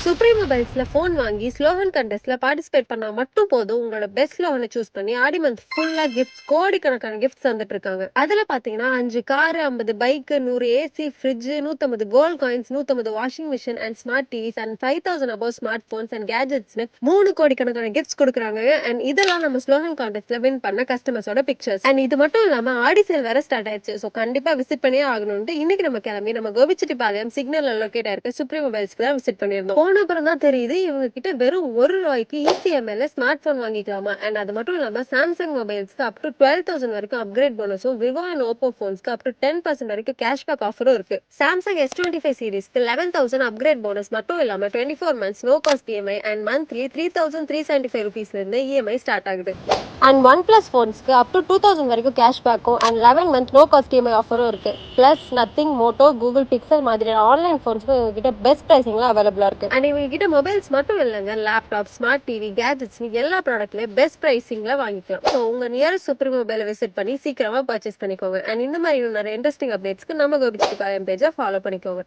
Supreme மொபைல்ஸ்ல phone வாங்கி slogan கண்டெஸ்ட்ல participate பண்ணா மட்டும் போதும். உங்களோட பெஸ்ட் ஸ்லோகனை சூஸ் பண்ணி ஆடி மந்த் ஃபுல்லா கிஃப்ட்ஸ் கோடிக்கணக்கான கிஃப்ட்ஸ் வந்துட்டு இருக்காங்க. அதுல பாத்தீங்கன்னா 5 car, 50 bike, 100 AC, fridge, 150 gold coins, 150 washing machine and smart TVs and 5000 above smart phones and கேஜெட்ஸ்னு 3 கோடிக்கணக்கான கிஃப்ட்ஸ் கொடுக்குறாங்க. அண்ட் இதெல்லாம் நம்ம ஸ்லோகன் கான்டெஸ்ட்ல வின் பண்ண கஸ்டமர்ஸோட பிக்சர்ஸ். அண்ட் இது மட்டும் இல்லாம ஆடி சேல் வேற ஸ்டார்ட் ஆயிடுச்சு. ஸோ கண்டிப்பா விசிட் பண்ணியே ஆகணும்னு இன்னைக்கு நம்ம கிளம்பி நம்ம கோபிச்செட்டிப்பாளையம் சிக்னல்ல லொக்கேட் ஆயிருக்க சுப்ரீம் மொபைல்ஸ்க்கு தான் விசிட் பண்ணியிருந்தோம். போன அப்புறம் தான் தெரியுது இவங்க கிட்ட வெறும் ₹1 இசிஎம்ஐல ஸ்மார்ட் போன் வாங்கிக்கலாமா. அண்ட் அது மட்டும் இல்லாம சாம்சங் மொபைல்ஸ்க்கு அப் டு 12,000 வரைக்கும் அப்கிரேட் போனஸும், விவோ அண்ட் ஓப்போ போன்ஸ்க்கு அப் டு 10% வரைக்கும் கேஷ்பேக் ஆஃபரும் இருக்கு. சாம்சங் S25 சீரிஸ்க்கு 11,000 அப்கிரேட் போனஸ் மட்டும் இல்லாம 24 months no cost EMI and monthly ₹3,375 இருந்து இஎம்ஐ ஸ்டார்ட் ஆகுது. அண்ட் ஒன் பிளஸ் போன்ஸ்க்கு அப் டு 2000 வரைக்கும் கேஷ்பேக்கும் and 11 month no cost EMI ஆஃபரும் இருக்கு. Plus nothing, Moto, Google Pixel மாதிரியான ஆன்லைன் போன்ஸ்க்கு இவங்க கிட்ட பெஸ்ட் பிரைசிங்ல அவைலபிளா இருக்கு. அண்ட் இவங்க கிட்ட மொபைல்ஸ் மட்டும் இல்லைங்க, லேப்டாப், ஸ்மார்ட் டிவி, கேஜெட்ஸ் எல்லா ப்ராடக்ட்லயும் பெஸ்ட் பிரைசிங்ல வாங்கிக்கலாம். ஸோ உங்க நியரஸ்ட் சுப்ரீம் மொபைலை விசிட் பண்ணி சீக்கிரமா பர்ச்சேஸ் பண்ணிக்கோங்க. அண்ட் இந்த மாதிரி நிறைய இன்ட்ரெஸ்டிங் அப்டேட்ஸ்க்கு நம்ம கோபிச்செட்டிப்பாளையம் பேஜை ஃபாலோ பண்ணிக்கோங்க.